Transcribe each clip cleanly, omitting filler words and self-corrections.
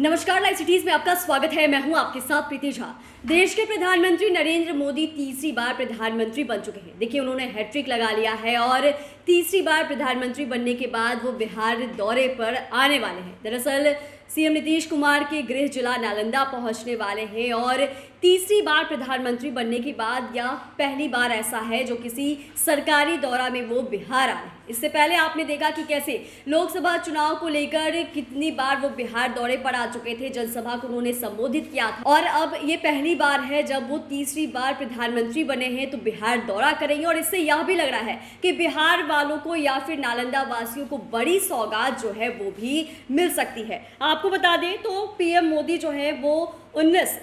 नमस्कार, live cities में आपका स्वागत है। मैं हूं आपके साथ प्रीति झा। देश के प्रधानमंत्री नरेंद्र मोदी तीसरी बार प्रधानमंत्री बन चुके हैं। देखिए, उन्होंने हैट्रिक लगा लिया है और तीसरी बार प्रधानमंत्री बनने के बाद वो बिहार दौरे पर आने वाले हैं। दरअसल सीएम नीतीश कुमार के गृह जिला नालंदा पहुंचने वाले हैं और तीसरी बार प्रधानमंत्री बनने के बाद यह पहली बार ऐसा है जो किसी सरकारी दौरा में वो बिहार आए। इससे पहले आपने देखा कि कैसे लोकसभा चुनाव को लेकर कितनी बार वो बिहार दौरे पर आ चुके थे, जनसभा को उन्होंने संबोधित किया था और अब ये पहली बार है जब वो तीसरी बार प्रधानमंत्री बने हैं तो बिहार दौरा करेंगे। और इससे यह भी लग रहा है कि बिहार वालों को या फिर नालंदा वासियों को बड़ी सौगात जो है वो भी मिल सकती है। आपको बता दें तो पीएम मोदी जो है वो 19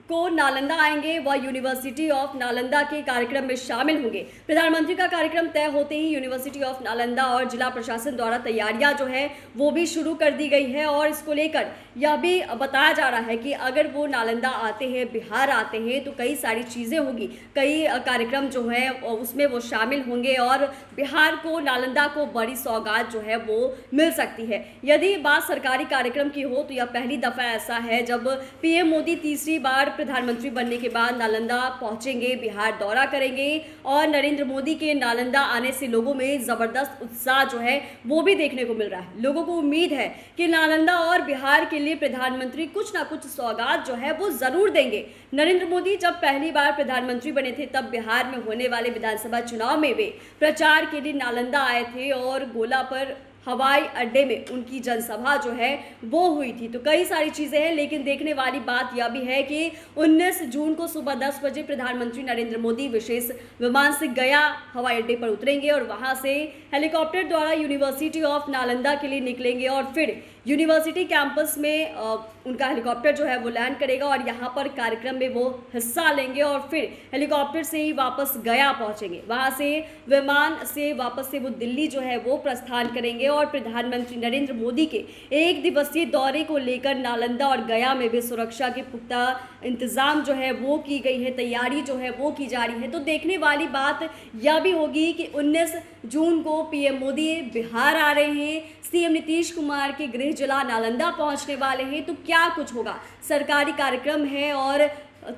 को नालंदा आएंगे। वह यूनिवर्सिटी ऑफ नालंदा के कार्यक्रम में शामिल होंगे। प्रधानमंत्री का कार्यक्रम तय होते ही यूनिवर्सिटी ऑफ नालंदा और जिला प्रशासन द्वारा तैयारियां जो है वो भी शुरू कर दी गई है और इसको लेकर यह भी बताया जा रहा है कि अगर वो नालंदा आते हैं, बिहार आते हैं तो कई सारी चीज़ें होंगी, कई कार्यक्रम जो है उसमें वो शामिल होंगे और बिहार को, नालंदा को बड़ी सौगात जो है वो मिल सकती है। यदि बात सरकारी कार्यक्रम की हो तो यह पहली दफ़ा ऐसा है जब पीएम मोदी तीसरी बार प्रधानमंत्री बनने के बाद नालंदा पहुंचेंगे, बिहार दौरा करेंगे और नरेंद्र मोदी के नालंदा आने से लोगों में ज़बरदस्त उत्साह जो है वो भी देखने को मिल रहा है। लोगों को उम्मीद है कि नालंदा और बिहार के लिए प्रधानमंत्री कुछ ना कुछ सौगात जो है वो ज़रूर देंगे। नरेंद्र मोदी जब पहली बार प्रधानमंत्री बने थे तब बिहार में होने वाले विधानसभा चुनाव में वे प्रचार के लिए नालंदा आए थे और गोला पर हवाई अड्डे में उनकी जनसभा जो है वो हुई थी। तो कई सारी चीज़ें हैं, लेकिन देखने वाली बात यह भी है कि 19 जून को सुबह 10 बजे प्रधानमंत्री नरेंद्र मोदी विशेष विमान से गया हवाई अड्डे पर उतरेंगे और वहां से हेलीकॉप्टर द्वारा यूनिवर्सिटी ऑफ नालंदा के लिए निकलेंगे और फिर यूनिवर्सिटी कैंपस में उनका हेलीकॉप्टर जो है वो लैंड करेगा और यहाँ पर कार्यक्रम में वो हिस्सा लेंगे और फिर हेलीकॉप्टर से ही वापस गया पहुँचेंगे। वहाँ से विमान से वापस से वो दिल्ली जो है वो प्रस्थान करेंगे और प्रधानमंत्री नरेंद्र मोदी के एक दिवसीय दौरे को लेकर नालंदा और गया में भी सुरक्षा के पुख्ता इंतजाम जो है वो की गई है, तैयारी जो है वो की जा रही है। तो देखने वाली बात यह भी होगी कि 19 जून को पीएम मोदी बिहार आ रहे हैं, सीएम नीतीश कुमार के गृह जिला नालंदा पहुंचने वाले हैं, तो क्या कुछ होगा। सरकारी कार्यक्रम है और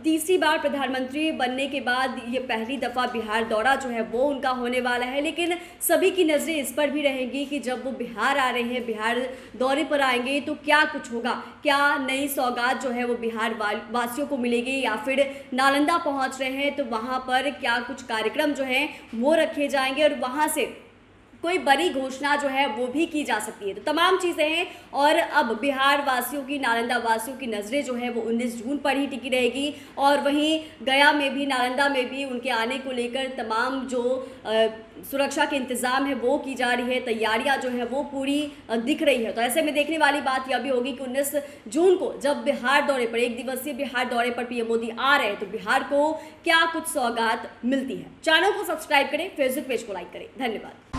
तीसरी बार प्रधानमंत्री बनने के बाद ये पहली दफ़ा बिहार दौरा जो है वो उनका होने वाला है। लेकिन सभी की नज़रें इस पर भी रहेंगी कि जब वो बिहार आ रहे हैं, बिहार दौरे पर आएंगे तो क्या कुछ होगा, क्या नई सौगात जो है वो बिहार वासियों को मिलेगी या फिर नालंदा पहुंच रहे हैं तो वहाँ पर क्या कुछ कार्यक्रम जो हैं वो रखे जाएंगे और वहाँ से कोई बड़ी घोषणा जो है वो भी की जा सकती है। तो तमाम चीज़ें हैं और अब बिहार वासियों की, नालंदा वासियों की नज़रें जो है वो 19 जून पर ही टिकी रहेगी और वहीं गया में भी, नालंदा में भी उनके आने को लेकर तमाम जो सुरक्षा के इंतज़ाम है वो की जा रही है, तैयारियां जो है वो पूरी दिख रही है। तो ऐसे में देखने वाली बात यह भी होगी कि 19 जून को जब बिहार दौरे पर, एक दिवसीय बिहार दौरे पर पीएम मोदी आ रहे हैं तो बिहार को क्या कुछ सौगात मिलती है। चैनल को सब्सक्राइब करें, फेसबुक पेज को लाइक करें। धन्यवाद।